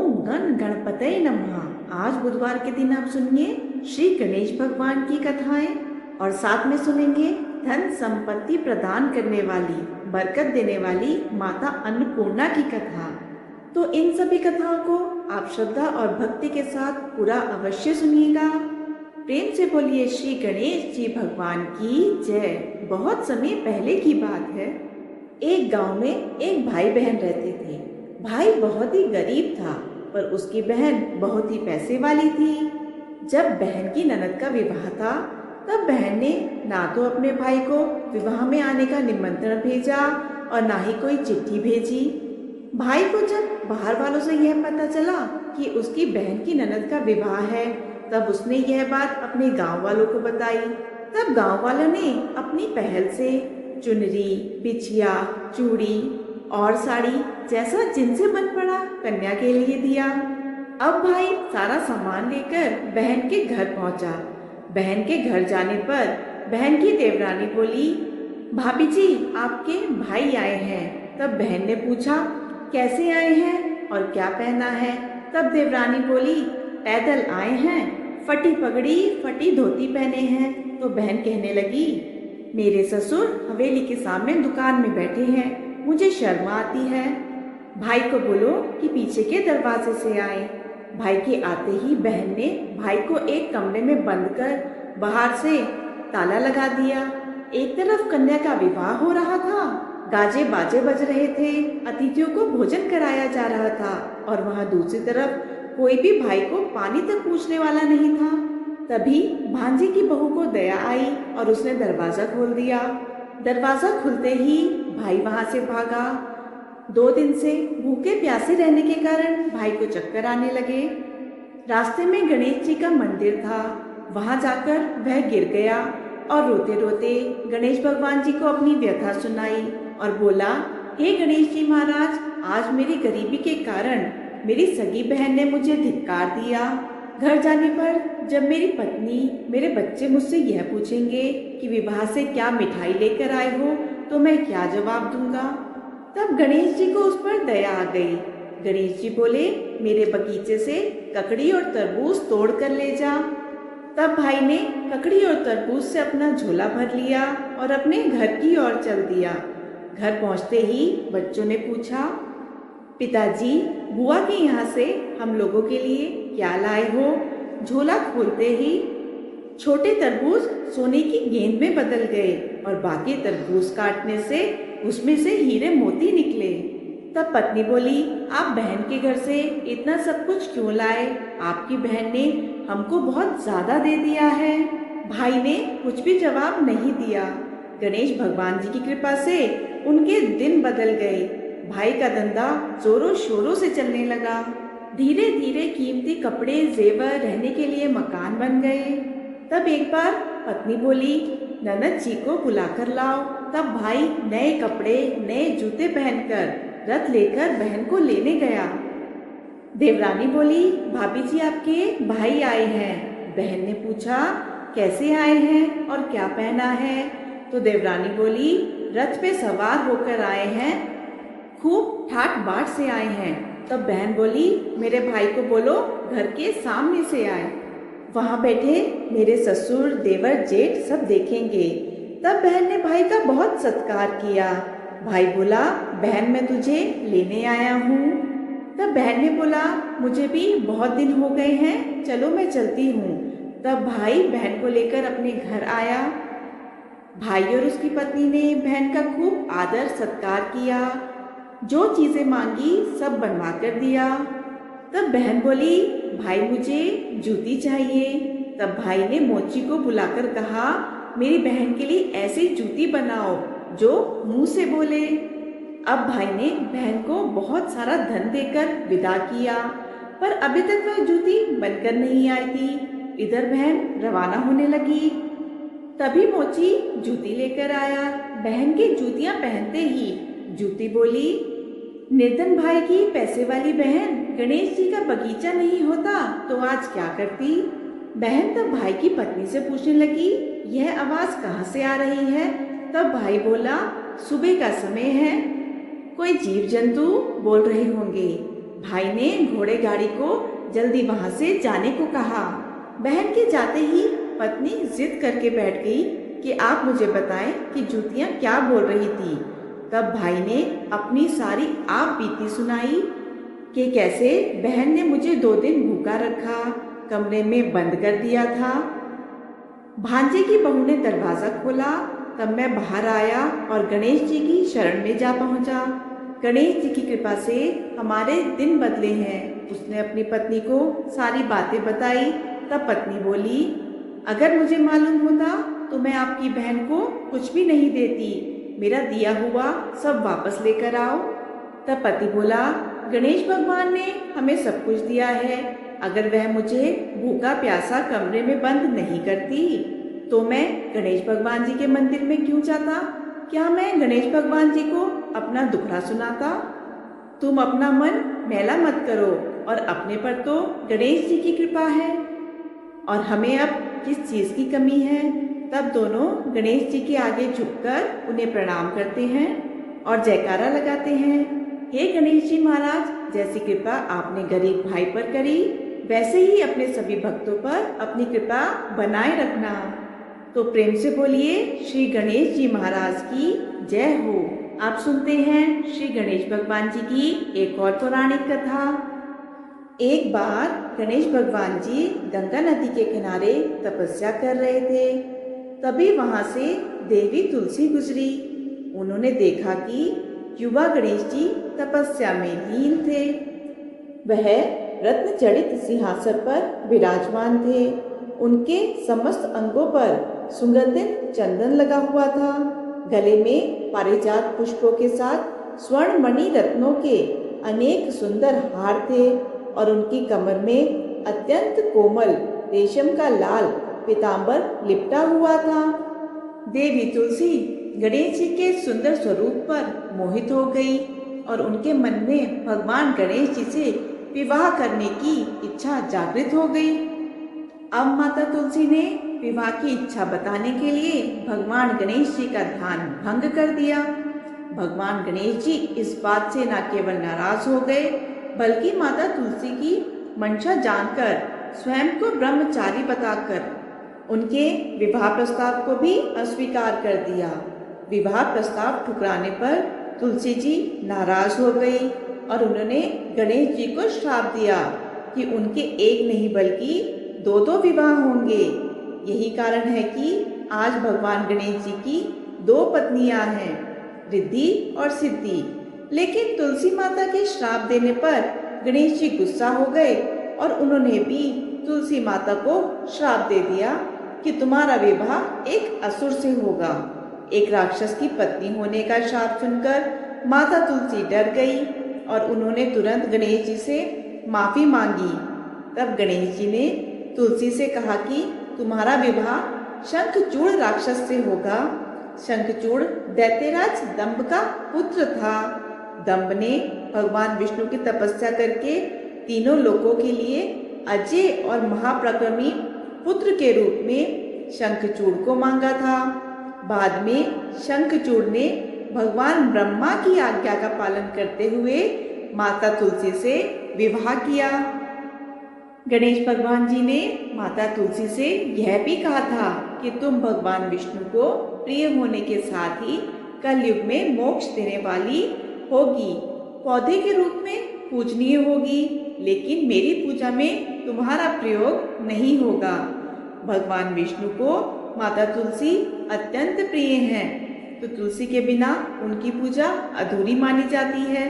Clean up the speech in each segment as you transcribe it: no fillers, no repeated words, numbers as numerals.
ओम गण गणपतये नमः। आज बुधवार के दिन आप सुनिए श्री गणेश भगवान की कथाएं और साथ में सुनेंगे धन संपत्ति प्रदान करने वाली, बरकत देने वाली माता अन्नपूर्णा की कथा। तो इन सभी कथाओं को आप श्रद्धा और भक्ति के साथ पूरा अवश्य सुनिएगा। प्रेम से बोलिए श्री गणेश जी भगवान की जय। बहुत समय पहले की बात है, एक गांव में एक भाई बहन रहते थे। भाई बहुत ही गरीब था पर उसकी बहन बहुत ही पैसे वाली थी। जब बहन की ननद का विवाह था तब बहन ने ना तो अपने भाई को विवाह में आने का निमंत्रण भेजा और ना ही कोई चिट्ठी भेजी। भाई को जब बाहर वालों से यह पता चला कि उसकी बहन की ननद का विवाह है तब उसने यह बात अपने गांव वालों को बताई। तब गांव वालों ने अपनी पहल से चुनरी, बिछिया, चूड़ी और साड़ी जैसा जिनसे मन पड़ा कन्या के लिए दिया। अब भाई सारा सामान लेकर बहन के घर पहुंचा। बहन के घर जाने पर बहन की देवरानी बोली, भाभी जी आपके भाई आए हैं। तब बहन ने पूछा, कैसे आए हैं और क्या पहना है? तब देवरानी बोली, पैदल आए हैं, फटी पगड़ी फटी धोती पहने हैं। तो बहन कहने लगी, मेरे ससुर हवेली के सामने दुकान में बैठे हैं, मुझे शर्म आती है। भाई को बोलो कि पीछे के दरवाजे से आए। भाई के आते ही बहन ने भाई को एक कमरे में बंद कर बाहर से ताला लगा दिया। एक तरफ कन्या का विवाह हो रहा था, गाजे बाजे बज रहे थे, अतिथियों को भोजन कराया जा रहा था और वहाँ दूसरी तरफ कोई भी भाई को पानी तक पूछने वाला नहीं था। तभी भांजी की बहू को दया आई और उसने दरवाजा खोल दिया। दरवाजा खुलते ही भाई वहां से भागा। 2 दिन से भूखे प्यासे रहने के कारण भाई को चक्कर आने लगे। रास्ते में गणेश जी का मंदिर था, वहां जाकर वह गिर गया और रोते रोते गणेश भगवान जी को अपनी व्यथा सुनाई और बोला, हे गणेश जी महाराज, आज मेरी गरीबी के कारण मेरी सगी बहन ने मुझे धिक्कार दिया। घर जाने पर जब मेरी पत्नी, मेरे बच्चे मुझसे यह पूछेंगे कि विवाह से क्या मिठाई लेकर आए हो तो मैं क्या जवाब दूंगा? तब गणेश जी को उस पर दया आ गई। गणेश जी बोले, मेरे बगीचे से ककड़ी और तरबूज तोड़ कर ले जा। तब भाई ने ककड़ी और तरबूज से अपना झोला भर लिया और अपने घर की ओर चल दिया। घर पहुंचते ही बच्चों ने पूछा, पिताजी बुआ के यहाँ से हम लोगों के लिए क्या लाए हो? झोला खोलते ही छोटे तरबूज सोने की गेंद में बदल गए और बाकी तरबूज काटने से उसमें से हीरे मोती निकले। तब पत्नी बोली, आप बहन के घर से इतना सब कुछ क्यों लाए? आपकी बहन ने हमको बहुत ज्यादा दे दिया है। भाई ने कुछ भी जवाब नहीं दिया। गणेश भगवान जी की कृपा से उनके दिन बदल गए। भाई का धंधा जोरों शोरों से चलने लगा। धीरे धीरे कीमती कपड़े, जेवर, रहने के लिए मकान बन गए। तब एक बार पत्नी बोली, ननद जी को बुलाकर लाओ। तब भाई नए कपड़े, नए जूते पहनकर रथ लेकर बहन को लेने गया। देवरानी बोली, भाभी जी आपके भाई आए हैं। बहन ने पूछा, कैसे आए हैं और क्या पहना है? तो देवरानी बोली, रथ पे सवार होकर आए हैं, खूब ठाट बाट से आए हैं। तब बहन बोली, मेरे भाई को बोलो घर के सामने से आए, वहां बैठे मेरे ससुर, देवर, जेठ सब देखेंगे। तब बहन ने भाई का बहुत सत्कार किया। भाई बोला, बहन मैं तुझे लेने आया हूँ। तब बहन ने बोला, मुझे भी बहुत दिन हो गए हैं, चलो मैं चलती हूँ। तब भाई बहन को लेकर अपने घर आया। भाई और उसकी पत्नी ने बहन का खूब आदर सत्कार किया, जो चीजें मांगी सब बनवा कर दिया। तब बहन बोली, भाई मुझे जूती चाहिए। तब भाई ने मोची को बुलाकर कहा, मेरी बहन के लिए ऐसी जूती बनाओ जो मुंह से बोले। अब भाई ने बहन को बहुत सारा धन देकर विदा किया, पर अभी तक वह जूती बनकर नहीं आई थी। इधर बहन रवाना होने लगी। तभी मोची जूती लेकर आया। बहन की जूतियां पहनते ही जूती बोली, निर्धन भाई की पैसे वाली बहन, गणेश जी का बगीचा नहीं होता तो आज क्या करती? बहन तब भाई की पत्नी से पूछने लगी, यह आवाज कहाँ से आ रही है? तब भाई बोला, सुबह का समय है, कोई जीव जंतु बोल रहे होंगे। भाई ने घोड़े गाड़ी को जल्दी वहां से जाने को कहा। बहन के जाते ही पत्नी जिद करके बैठ गई कि आप मुझे बताएं कि जूतियां क्या बोल रही थी। तब भाई ने अपनी सारी आप बीती सुनाई कि कैसे बहन ने मुझे 2 दिन भूखा रखा, कमरे में बंद कर दिया था। भांजे की बहू ने दरवाजा खोला, तब मैं बाहर आया और गणेश जी की शरण में जा पहुंचा। गणेश जी की कृपा से हमारे दिन बदले हैं। उसने अपनी पत्नी को सारी बातें बताई। तब पत्नी बोली, अगर मुझे मालूम होता तो मैं आपकी बहन को कुछ भी नहीं देती। मेरा दिया हुआ सब वापस लेकर आओ। तब पति बोला, गणेश भगवान ने हमें सब कुछ दिया है। अगर वह मुझे भूखा प्यासा कमरे में बंद नहीं करती तो मैं गणेश भगवान जी के मंदिर में क्यों जाता? क्या मैं गणेश भगवान जी को अपना दुखड़ा सुनाता? तुम अपना मन मैला मत करो, और अपने पर तो गणेश जी की कृपा है, और हमें अब किस चीज़ की कमी है? तब दोनों गणेश जी के आगे झुककर उन्हें प्रणाम करते हैं और जयकारा लगाते हैं। हे गणेश जी महाराज, जैसी कृपा आपने गरीब भाई पर करी, वैसे ही अपने सभी भक्तों पर अपनी कृपा बनाए रखना। तो प्रेम से बोलिए, श्री गणेश जी महाराज की जय हो। आप सुनते हैं श्री गणेश भगवान जी की एक और पौराणिक कथा। एक बार गणेश भगवान जी गंगा नदी के किनारे तपस्या कर रहे थे। तभी वहां से देवी तुलसी गुजरी। उन्होंने देखा कि युवा गणेश जी तपस्या में लीन थे। वह रत्न जड़ित सिंहासन पर विराजमान थे। उनके समस्त अंगों पर सुगंधित चंदन लगा हुआ था। गले में पारिजात पुष्पों के साथ स्वर्ण मणि रत्नों के अनेक सुंदर हार थे, और उनकी कमर में अत्यंत कोमल रेशम का लाल पीतांबर लिपटा हुआ था। देवी तुलसी गणेश जी के सुंदर स्वरूप पर मोहित हो गई और उनके मन में भगवान गणेश जी से विवाह करने की इच्छा जागृत हो गई। अब माता तुलसी ने विवाह की इच्छा बताने के लिए भगवान गणेश जी का ध्यान भंग कर दिया। भगवान गणेश जी इस बात से न केवल नाराज हो गए, बल्कि माता तुलसी की मंशा जानकर स्वयं को ब्रह्मचारी बताकर उनके विवाह प्रस्ताव को भी अस्वीकार कर दिया। विवाह प्रस्ताव ठुकराने पर तुलसी जी नाराज हो गई और उन्होंने गणेश जी को श्राप दिया कि उनके एक नहीं बल्कि 2 विवाह होंगे। यही कारण है कि आज भगवान गणेश जी की 2 पत्नियां हैं, रिद्धि और सिद्धि। लेकिन तुलसी माता के श्राप देने पर गणेश जी गुस्सा हो गए और उन्होंने भी तुलसी माता को श्राप दे दिया कि तुम्हारा विवाह एक असुर से होगा। एक राक्षस की पत्नी होने का श्राप सुनकर माता तुलसी डर गई और उन्होंने तुरंत गणेश जी से माफी मांगी। तब गणेश जी ने तुलसी से कहा कि तुम्हारा विवाह शंखचूड़ राक्षस से होगा। शंखचूड़ दैत्यराज दंभ का पुत्र था। दंभ ने भगवान विष्णु की तपस्या करके तीनों लोकों के लिए अजय और महापराक्रमी पुत्र के रूप में शंखचूड़ को मांगा था। बाद में शंखचूड़ ने भगवान ब्रह्मा की आज्ञा का पालन करते हुए माता तुलसी से विवाह किया। गणेश भगवान जी ने माता तुलसी से यह भी कहा था कि तुम भगवान विष्णु को प्रिय होने के साथ ही कलयुग में मोक्ष देने वाली होगी। पौधे के रूप में पूजनीय होगी, लेकिन मेरी पूजा में तुम्हारा प्रयोग नहीं होगा। भगवान विष्णु को माता तुलसी अत्यंत प्रिय हैं, तो तुलसी के बिना उनकी पूजा अधूरी मानी जाती है।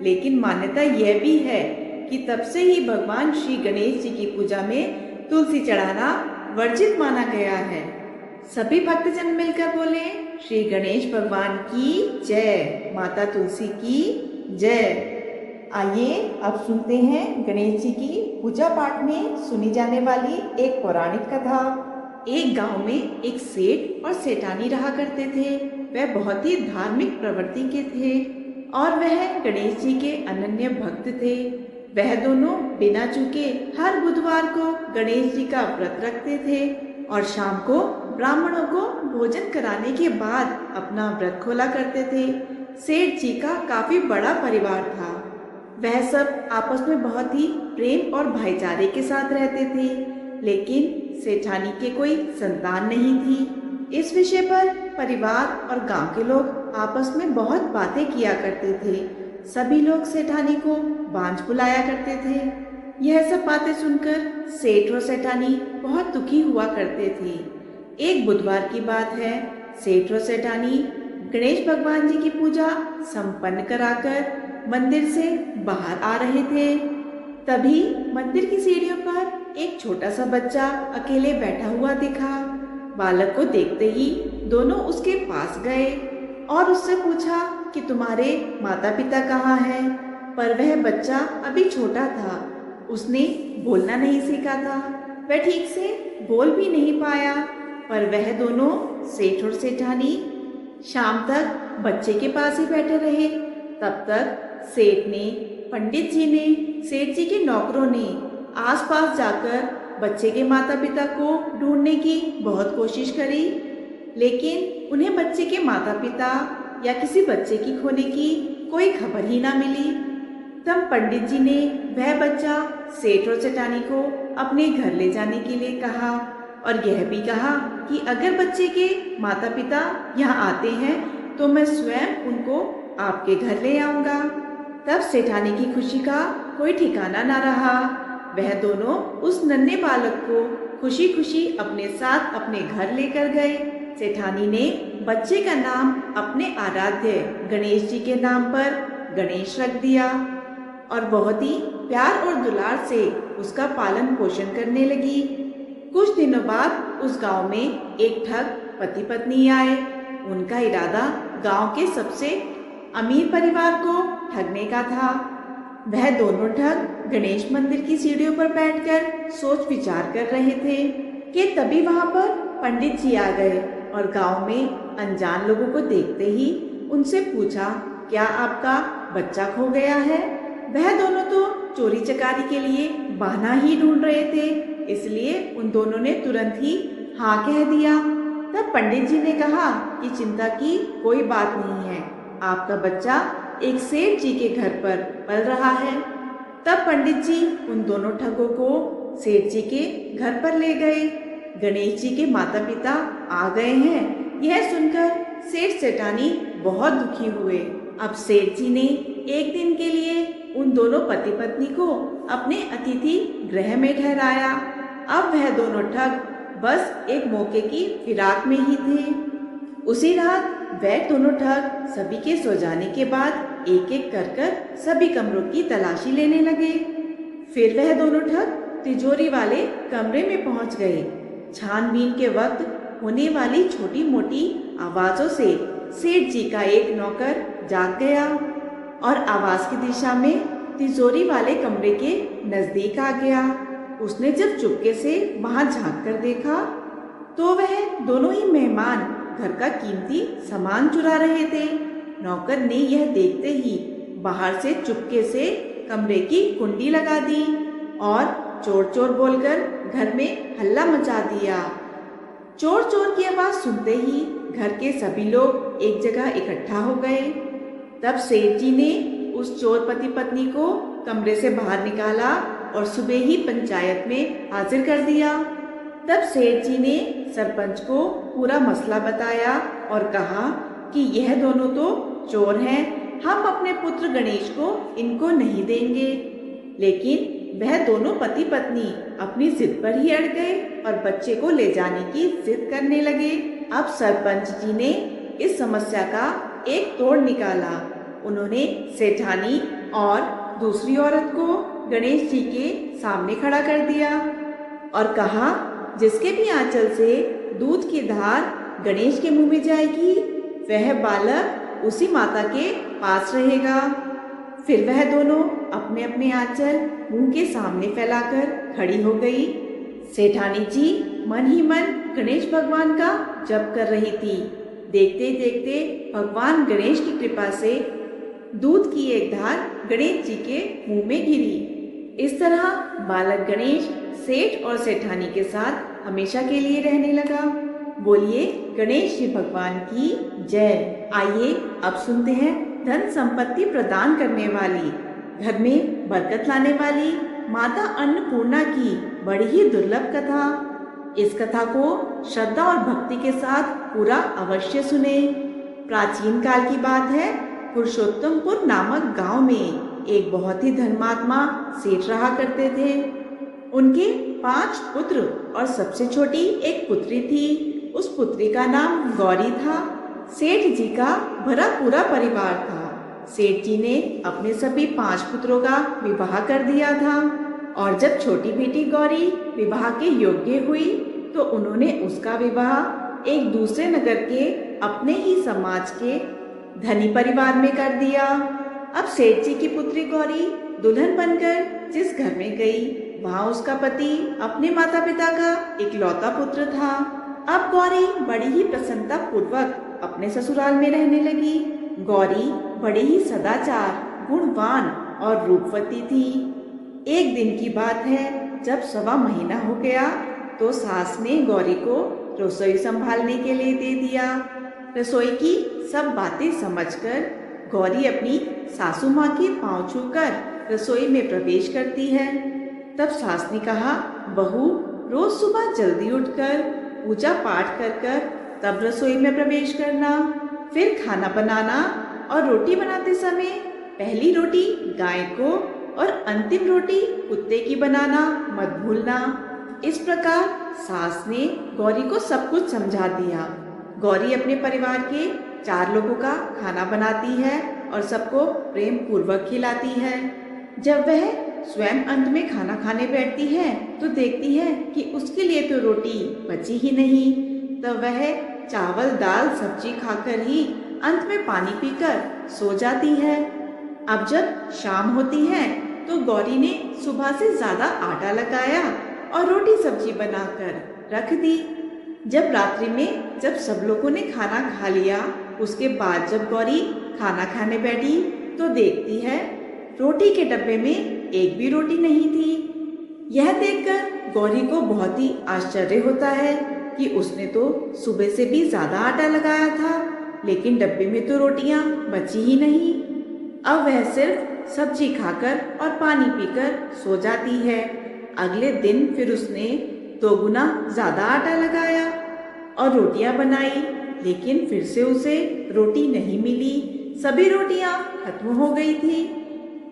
लेकिन मान्यता यह भी है कि तब से ही भगवान श्री गणेश जी की पूजा में तुलसी चढ़ाना वर्जित माना गया है। सभी भक्तजन मिलकर बोले, श्री गणेश भगवान की जय, माता तुलसी की जय। आइए अब सुनते हैं गणेश जी की पूजा पाठ में सुनी जाने वाली एक पौराणिक कथा। एक गांव में एक सेठ और सेठानी रहा करते थे। वह बहुत ही धार्मिक प्रवृत्ति के थे और वह गणेश जी के अनन्य भक्त थे। वह दोनों बिना चूके हर बुधवार को गणेश जी का व्रत रखते थे और शाम को ब्राह्मणों को भोजन कराने के बाद अपना व्रत खोला करते थे। सेठ जी का काफी बड़ा परिवार था। वह सब आपस में बहुत ही प्रेम और भाईचारे के साथ रहते थे, लेकिन सेठानी के कोई संतान नहीं थी। इस विषय पर परिवार और गांव के लोग आपस में बहुत बातें किया करते थे। सभी लोग सेठानी को बांझ बुलाया करते थे। यह सब बातें सुनकर सेठ और सेठानी बहुत दुखी हुआ करते थे। एक बुधवार की बात है, सेठ और सेठानी गणेश भगवान जी की पूजा संपन्न कराकर मंदिर से बाहर आ रहे थे। तभी मंदिर की सीढ़ियों पर एक छोटा सा बच्चा अकेले बैठा हुआ दिखा। बालक को देखते ही दोनों उसके पास गए और उससे पूछा कि तुम्हारे माता पिता कहाँ हैं? पर वह बच्चा अभी छोटा था, उसने बोलना नहीं सीखा था, वह ठीक से बोल भी नहीं पाया। पर वह दोनों सेठ और सेठानी शाम तक बच्चे के पास ही बैठे रहे। तब तक सेठ ने, पंडित जी ने, सेठ जी के नौकरों ने आसपास जाकर बच्चे के माता पिता को ढूंढने की बहुत कोशिश करी, लेकिन उन्हें बच्चे के माता पिता या किसी बच्चे की खोने की कोई खबर ही ना मिली। तब पंडित जी ने वह बच्चा सेठ और सेठानी को अपने घर ले जाने के लिए कहा और यह भी कहा कि अगर बच्चे के माता पिता यहाँ आते हैं तो मैं स्वयं उनको आपके घर ले आऊँगा। तब सेठानी की खुशी का कोई ठिकाना ना रहा। वह दोनों उस नन्हे बालक को खुशी खुशी अपने साथ अपने घर लेकर गए। सेठानी ने बच्चे का नाम अपने आराध्य गणेश जी के नाम पर गणेश रख दिया और बहुत ही प्यार और दुलार से उसका पालन पोषण करने लगी। कुछ दिनों बाद उस गांव में एक ठग पति पत्नी आए। उनका इरादा गांव के सबसे अमीर परिवार को ठगने का था। वह दोनों ठग गणेश मंदिर की सीढ़ियों पर बैठकर सोच विचार कर रहे थे कि तभी वहां पर पंडित जी आ गए और गांव में अनजान लोगों को देखते ही उनसे पूछा, क्या आपका बच्चा खो गया है? वह दोनों तो चोरी चकारी के लिए बहाना ही ढूंढ रहे थे, इसलिए उन दोनों ने तुरंत ही हाँ कह दिया। तब पंडित जी ने कहा कि चिंता की कोई बात नहीं है, आपका बच्चा एक सेठ जी के घर पर पल रहा है। तब पंडित जी उन दोनों ठगों को सेठ जी के घर पर ले गए। गणेश जी के माता पिता आ गए हैं, यह सुनकर सेठ सेठानी बहुत दुखी हुए। अब सेठ जी ने एक दिन के लिए उन दोनों पति पत्नी को अपने अतिथि गृह में ठहराया। अब वह दोनों ठग बस एक मौके की फिराक में ही थे। उसी रात वह दोनों ठग सभी के सो जाने के बाद एक एक कर सभी कमरों की तलाशी लेने लगे। फिर वह दोनों ठग तिजोरी वाले कमरे में पहुंच गए। छानबीन के वक्त होने वाली छोटी मोटी आवाजों से सेठ जी का एक नौकर जाग गया और आवाज की दिशा में तिजोरी वाले कमरे के नजदीक आ गया। उसने जब चुपके से वहां झांक कर देखा तो वह दोनों ही मेहमान घर का कीमती सामान चुरा रहे थे। नौकर ने यह देखते ही बाहर से चुपके से कमरे की कुंडी लगा दी और चोर चोर बोलकर घर में हल्ला मचा दिया। चोर चोर की आवाज सुनते ही घर के सभी लोग एक जगह इकट्ठा हो गए। तब सेठ जी ने उस चोर पति पत्नी को कमरे से बाहर निकाला और सुबह ही पंचायत में हाजिर कर दिया। तब सेठ जी ने सरपंच को पूरा मसला बताया और कहा कि यह दोनों तो चोर हैं, हम अपने पुत्र गणेश को इनको नहीं देंगे। लेकिन वह दोनों पति पत्नी अपनी जिद पर ही अड़ गए और बच्चे को ले जाने की जिद करने लगे। अब सरपंच जी ने इस समस्या का एक तोड़ निकाला। उन्होंने सेठानी और दूसरी औरत को गणेश जी के सामने खड़ा कर दिया और कहा, जिसके भी आंचल से दूध की धार गणेश के मुंह में जाएगी वह बालक उसी माता के पास रहेगा। फिर वह दोनों अपने अपने आंचल मुंह के सामने फैलाकर खड़ी हो गई। सेठानी जी मन ही मन गणेश भगवान का जप कर रही थी। देखते देखते भगवान गणेश की कृपा से दूध की एक धार गणेश जी के मुंह में गिरी। इस तरह बालक गणेश सेठ और सेठानी के साथ हमेशा के लिए रहने लगा। बोलिए गणेश जी भगवान की जय। आइए अब सुनते हैं धन संपत्ति प्रदान करने वाली घर में बरकत लाने वाली माता अन्नपूर्णा की बड़ी ही दुर्लभ कथा। इस कथा को श्रद्धा और भक्ति के साथ पूरा अवश्य सुने। प्राचीन काल की बात है, पुरुषोत्तमपुर नामक गांव में एक बहुत ही धर्मात्मा सेठ रहा करते थे। उनके 5 पुत्र और सबसे छोटी एक पुत्री थी। उस पुत्री का नाम गौरी था। सेठ जी का भरा पूरा परिवार था। सेठ जी ने अपने सभी 5 पुत्रों का विवाह कर दिया था और जब छोटी बेटी गौरी विवाह के योग्य हुई तो उन्होंने उसका विवाह एक दूसरे नगर के अपने ही समाज के धनी परिवार में कर दिया। अब सेठ जी की पुत्री गौरी दुल्हन बनकर जिस घर में गई, वहाँ उसका पति अपने माता पिता का इकलौता पुत्र था। अब गौरी बड़ी ही प्रसन्नता पूर्वक अपने ससुराल में रहने लगी। गौरी बड़ी ही सदाचार, गुणवान और रूपवती थी। एक दिन की बात है, जब 1.25 महीना हो गया तो सास ने गौरी को रसोई संभालने के लिए दे दिया। रसोई की सब बातें समझकर गौरी अपनी सासू माँ के पांव छूकर रसोई में प्रवेश करती है। तब सास ने कहा, बहू रोज सुबह जल्दी उठकर पूजा पाठ कर तब रसोई में प्रवेश करना, फिर खाना बनाना और रोटी बनाते समय पहली रोटी गाय को और अंतिम रोटी कुत्ते की बनाना मत भूलना। इस प्रकार सास ने गौरी को सब कुछ समझा दिया। गौरी अपने परिवार के 4 लोगों का खाना बनाती है और सबको प्रेम पूर्वक खिलाती है। जब वह स्वयं अंत में खाना खाने बैठती है तो देखती है कि उसके लिए तो रोटी बची ही नहीं। तब वह चावल दाल सब्जी खाकर ही अंत में पानी पीकर सो जाती है। अब जब शाम होती है तो गौरी ने सुबह से ज्यादा आटा लगाया और रोटी सब्जी बनाकर रख दी। जब रात्रि में जब सब लोगों ने खाना खा लिया, उसके बाद जब गौरी खाना खाने बैठी तो देखती है रोटी के डब्बे में एक भी रोटी नहीं थी। यह देखकर गौरी को बहुत ही आश्चर्य होता है कि उसने तो सुबह से भी ज्यादा आटा लगाया था, लेकिन डब्बे में तो रोटियां बची ही नहीं। अब वह सिर्फ सब्जी खाकर और पानी पीकर सो जाती है। अगले दिन फिर उसने 2 गुना ज्यादा आटा लगाया और रोटियां बनाई, लेकिन फिर से उसे रोटी नहीं मिली। सभी रोटियां खत्म हो गई थी।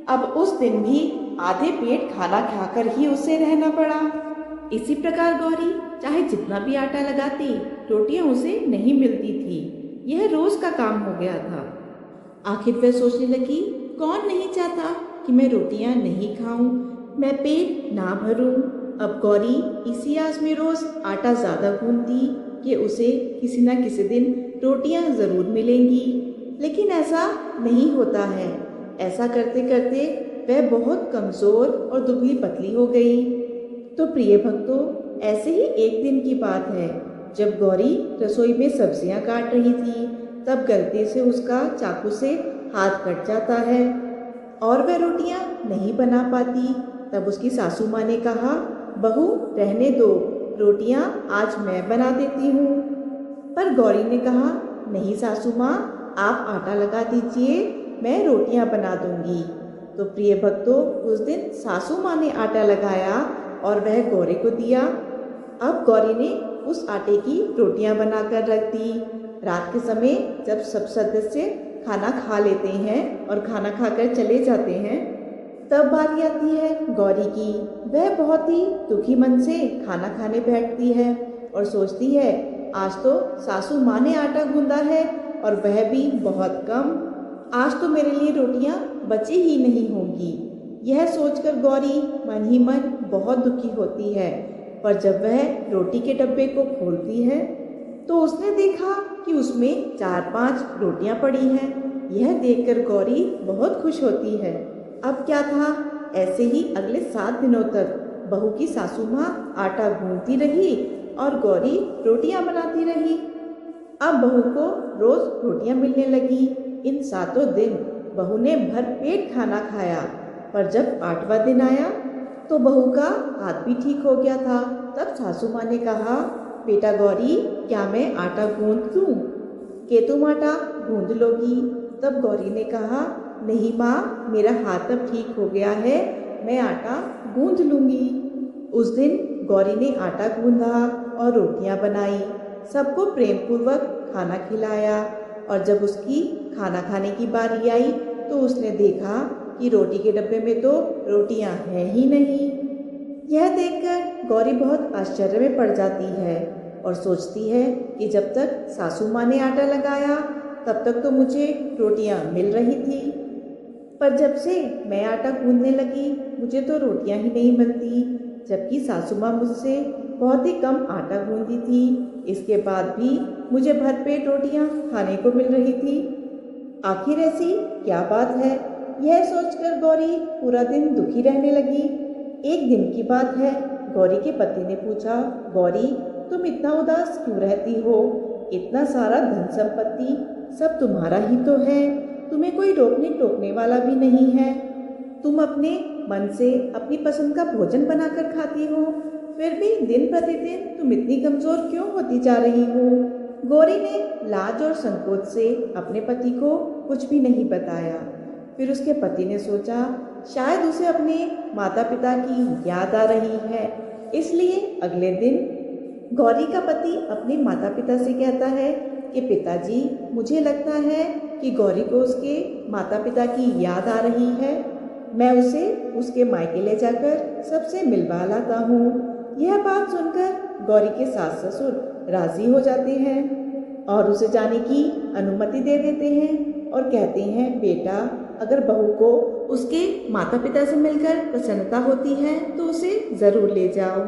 अब उस दिन भी आधे पेट खाना खाकर ही उसे रहना पड़ा। इसी प्रकार गौरी चाहे जितना भी आटा लगाती, रोटियां उसे नहीं मिलती थी। यह रोज का काम हो गया था। आखिर वह सोचने लगी, कौन नहीं चाहता कि मैं रोटियां नहीं खाऊं, मैं पेट ना भरूं। अब गौरी इसी आस में रोज आटा ज्यादा गूंथती कि उसे किसी न किसी दिन रोटियां जरूर मिलेंगी, लेकिन ऐसा नहीं होता है। ऐसा करते करते वह बहुत कमजोर और दुबली पतली हो गई। तो प्रिय भक्तों, ऐसे ही एक दिन की बात है, जब गौरी रसोई में सब्जियां काट रही थी, तब गलती से उसका चाकू से हाथ कट जाता है और वह रोटियां नहीं बना पाती। तब उसकी सासू माँ ने कहा, बहू रहने दो, रोटियां आज मैं बना देती हूँ। पर गौरी ने कहा, नहीं सासू माँ, आप आटा लगा दीजिए, मैं रोटियां बना दूंगी। तो प्रिय भक्तों, उस दिन सासू माँ ने आटा लगाया और वह गौरी को दिया। अब गौरी ने उस आटे की रोटियां बनाकर रख दी। रात के समय जब सब सदस्य खाना खा लेते हैं और खाना खाकर चले जाते हैं, तब बारी आती है गौरी की। वह बहुत ही दुखी मन से खाना खाने बैठती है और सोचती है, आज तो सासू माँ ने आटा गूंदा है और वह भी बहुत कम। आज तो मेरे लिए रोटियां बची ही नहीं होंगी। यह सोचकर गौरी मन ही मन बहुत दुखी होती है। पर जब वह रोटी के डब्बे को खोलती है तो उसने देखा कि उसमें 4-5 रोटियां पड़ी हैं। यह देखकर गौरी बहुत खुश होती है। अब क्या था, ऐसे ही अगले 7 दिनों तक बहू की सासू माँ आटा गूंथती रही और गौरी रोटियां बनाती रही। अब बहू को रोज रोटियां मिलने लगी। इन 7 दिन बहू ने भर पेट खाना खाया। पर जब 8वां दिन आया तो बहू का हाथ भी ठीक हो गया था। तब सासू माँ ने कहा, बेटा गौरी, क्या मैं आटा गूंथ दूं? कि तुम आटा गूंथ लोगी? तब गौरी ने कहा, नहीं माँ, मेरा हाथ अब ठीक हो गया है, मैं आटा गूंथ लूँगी। उस दिन गौरी ने आटा गूंथा और रोटियां बनाई, सबको प्रेम पूर्वक खाना खिलाया। और जब उसकी खाना खाने की बारी आई तो उसने देखा कि रोटी के डब्बे में तो रोटियां हैं ही नहीं। यह देखकर गौरी बहुत आश्चर्य में पड़ जाती है और सोचती है कि जब तक सासू माँ ने आटा लगाया तब तक तो मुझे रोटियां मिल रही थी, पर जब से मैं आटा गूंथने लगी मुझे तो रोटियां ही नहीं बनती, जबकि सासू माँ मुझसे बहुत ही कम आटा गूंथती थी। इसके बाद भी मुझे भरपेट रोटियां खाने को मिल रही थी। आखिर ऐसी क्या बात है? यह सोचकर गौरी पूरा दिन दुखी रहने लगी। एक दिन की बात है, गौरी के पति ने पूछा, गौरी तुम इतना उदास क्यों रहती हो? इतना सारा धन संपत्ति सब तुम्हारा ही तो है, तुम्हें कोई रोकने टोकने वाला भी नहीं है। तुम अपने मन से अपनी पसंद का भोजन बनाकर खाती हो, फिर भी दिन प्रतिदिन तुम इतनी कमजोर क्यों होती जा रही हो? गौरी ने लाज और संकोच से अपने पति को कुछ भी नहीं बताया। फिर उसके पति ने सोचा शायद उसे अपने माता पिता की याद आ रही है, इसलिए अगले दिन गौरी का पति अपने माता पिता से कहता है कि पिताजी, मुझे लगता है कि गौरी को उसके माता पिता की याद आ रही है, मैं उसे उसके मायके ले जाकर सबसे मिलवा लाता हूँ। यह बात सुनकर गौरी के सास ससुर राजी हो जाते हैं और उसे जाने की अनुमति दे देते हैं और कहते हैं, बेटा अगर बहू को उसके माता पिता से मिलकर प्रसन्नता होती है तो उसे जरूर ले जाओ।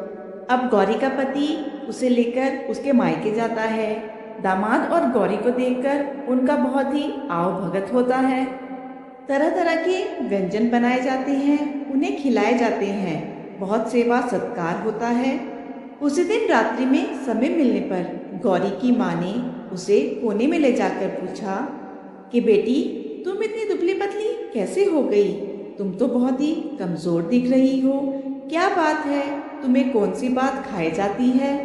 अब गौरी का पति उसे लेकर उसके मायके जाता है। दामाद और गौरी को देखकर उनका बहुत ही आव भगत होता है। तरह तरह के व्यंजन बनाए जाते हैं, उन्हें खिलाए जाते हैं, बहुत सेवा सत्कार होता है। उसी दिन रात्रि में समय मिलने पर गौरी की माँ ने उसे कोने में ले जाकर पूछा कि बेटी, तुम इतनी दुबली पतली कैसे हो गई? तुम तो बहुत ही कमजोर दिख रही हो, क्या बात है? तुम्हें कौन सी बात खाई जाती है?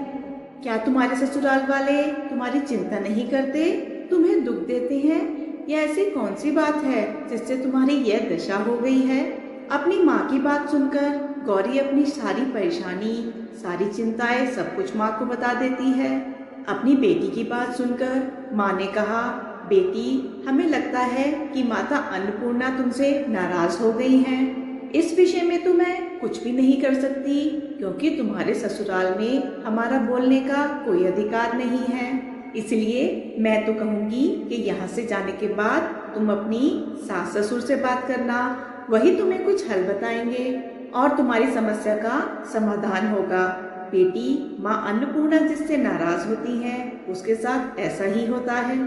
क्या तुम्हारे ससुराल वाले तुम्हारी चिंता नहीं करते, तुम्हें दुख देते हैं? या ऐसी कौन सी बात है जिससे तुम्हारी यह दशा हो गई है? अपनी माँ की बात सुनकर गौरी अपनी सारी परेशानी, सारी चिंताएं सब कुछ माँ को बता देती है। अपनी बेटी की बात सुनकर माँ ने कहा, बेटी हमें लगता है कि माता अन्नपूर्णा तुमसे नाराज हो गई हैं। इस विषय में तो मैं कुछ भी नहीं कर सकती, क्योंकि तुम्हारे ससुराल में हमारा बोलने का कोई अधिकार नहीं है। इसलिए मैं तो कहूँगी कि यहाँ से जाने के बाद तुम अपनी सास ससुर से बात करना, वही तुम्हें कुछ हल बताएंगे और तुम्हारी समस्या का समाधान होगा। बेटी, माँ अन्नपूर्णा जिससे नाराज होती है उसके साथ ऐसा ही होता है।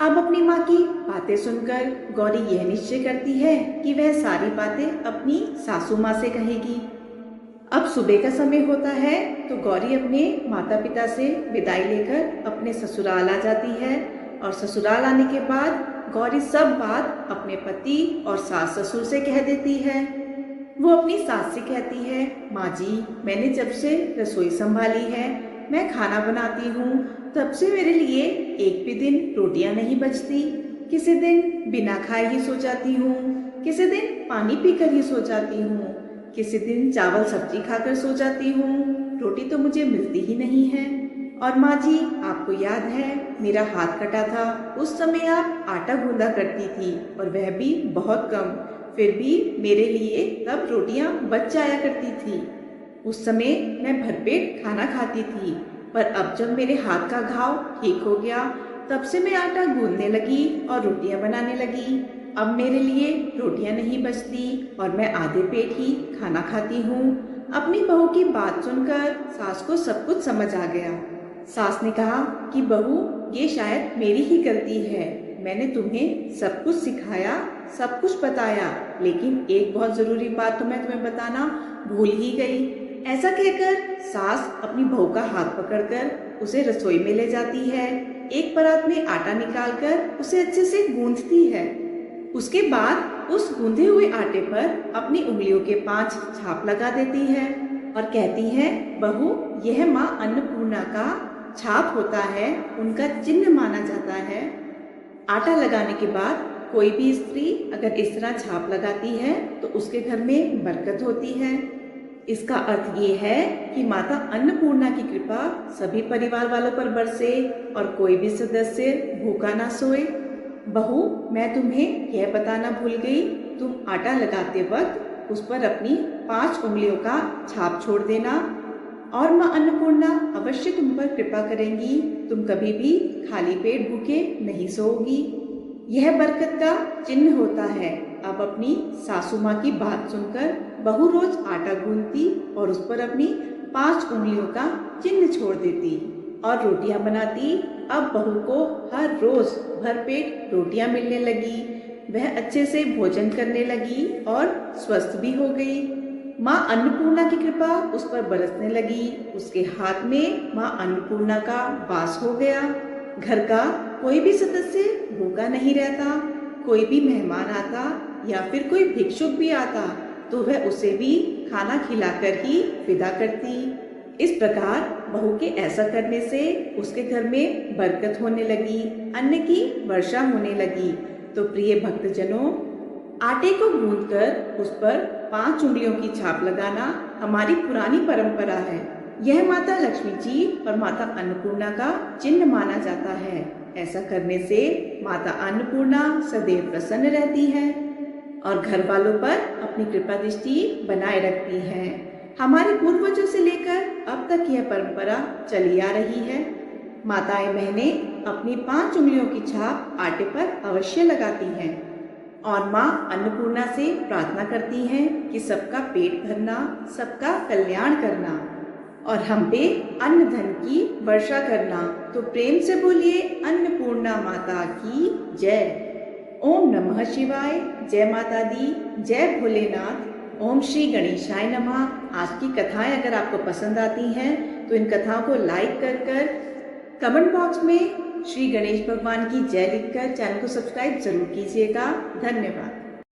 अब अपनी माँ की बातें सुनकर गौरी यह निश्चय करती है कि वह सारी बातें अपनी सासू माँ से कहेगी। अब सुबह का समय होता है तो गौरी अपने माता पिता से विदाई लेकर अपने ससुराल आ जाती है और ससुराल आने के बाद गौरी सब बात अपने पति और सास ससुर से कह देती है। वो अपनी सास से कहती है, माँ जी, मैंने जब से रसोई संभाली है, मैं खाना बनाती हूँ, तब से मेरे लिए एक भी दिन रोटियां नहीं बचती। किसी दिन बिना खाए ही सो जाती हूँ, किसी दिन पानी पीकर ही सो जाती हूँ, किसी दिन चावल सब्जी खाकर सो जाती हूँ, रोटी तो मुझे मिलती ही नहीं है। और माँ जी, आपको याद है मेरा हाथ कटा था, उस समय आप आटा गूंदा करती थी और वह भी बहुत कम, फिर भी मेरे लिए तब रोटियां बच जाया करती थी। उस समय मैं भरपेट खाना खाती थी, पर अब जब मेरे हाथ का घाव ठीक हो गया तब से मैं आटा गूंदने लगी और रोटियां बनाने लगी। अब मेरे लिए रोटियां नहीं बचती और मैं आधे पेट ही खाना खाती हूँ। अपनी बहू की बात सुनकर सास को सब कुछ समझ आ गया। सास ने कहा कि बहू, ये शायद मेरी ही गलती है, मैंने तुम्हें सब कुछ सिखाया, सब कुछ बताया, लेकिन एक बहुत जरूरी बात तो मैं तुम्हें बताना भूल ही गई। ऐसा कहकर सास अपनी बहू का हाथ पकड़कर उसे रसोई में ले जाती है। एक परात में आटा निकालकर उसे अच्छे से गूंथती है। उसके बाद उस गूंधे हुए आटे पर अपनी उंगलियों के 5 छाप लगा देती है और कहती है, बहू, यह माँ अन्नपूर्णा का छाप होता है, उनका चिन्ह माना जाता है। आटा लगाने के बाद कोई भी स्त्री अगर इस तरह छाप लगाती है तो उसके घर में बरकत होती है। इसका अर्थ ये है कि माता अन्नपूर्णा की कृपा सभी परिवार वालों पर बरसे और कोई भी सदस्य भूखा ना सोए। बहू, मैं तुम्हें यह बताना भूल गई, तुम आटा लगाते वक्त उस पर अपनी 5 उंगलियों का छाप छोड़ देना और माँ अन्नपूर्णा अवश्य तुम पर कृपा करेंगी। तुम कभी भी खाली पेट भूखे नहीं सोओगी। यह बरकत का चिन्ह होता है। अब अपनी सासू माँ की बात सुनकर बहू रोज आटा गूंथती और उस पर अपनी 5 उंगलियों का चिन्ह छोड़ देती और रोटियां बनाती। अब बहू को हर रोज भरपेट रोटियां मिलने लगी। वह अच्छे से भोजन करने लगी और स्वस्थ भी हो गई। माँ अन्नपूर्णा की कृपा उस पर बरसने लगी। उसके हाथ में माँ अन्नपूर्णा का वास हो गया। घर का कोई भी सदस्य भूखा नहीं रहता। कोई भी मेहमान आता या फिर कोई भिक्षुक भी आता तो वह उसे भी खाना खिलाकर ही विदा करती। इस प्रकार बहू के ऐसा करने से उसके घर में बरकत होने लगी, अन्न की वर्षा होने लगी। तो प्रिय भक्तजनों, आटे को गूंथकर उस पर 5 उंगलियों की छाप लगाना हमारी पुरानी परंपरा है। यह माता लक्ष्मी जी और माता अन्नपूर्णा का चिन्ह माना जाता है। ऐसा करने से माता अन्नपूर्णा सदैव प्रसन्न रहती है और घर वालों पर अपनी कृपा दृष्टि बनाए रखती है। हमारे पूर्वजों से लेकर अब तक यह परंपरा चली आ रही है। माताएं बहनें अपनी 5 उंगलियों की छाप आटे पर अवश्य लगाती हैं और माँ अन्नपूर्णा से प्रार्थना करती हैं कि सबका पेट भरना, सबका कल्याण करना और हम पे अन्न धन की वर्षा करना। तो प्रेम से बोलिए अन्नपूर्णा माता की जय। ओम नमः शिवाय। जय माता दी, जय भोलेनाथ। ओम श्री गणेशाय नमः। आज की कथाएं अगर आपको पसंद आती हैं तो इन कथाओं को लाइक कर कमेंट बॉक्स में श्री गणेश भगवान की जय लिखकर चैनल को सब्सक्राइब जरूर कीजिएगा। धन्यवाद।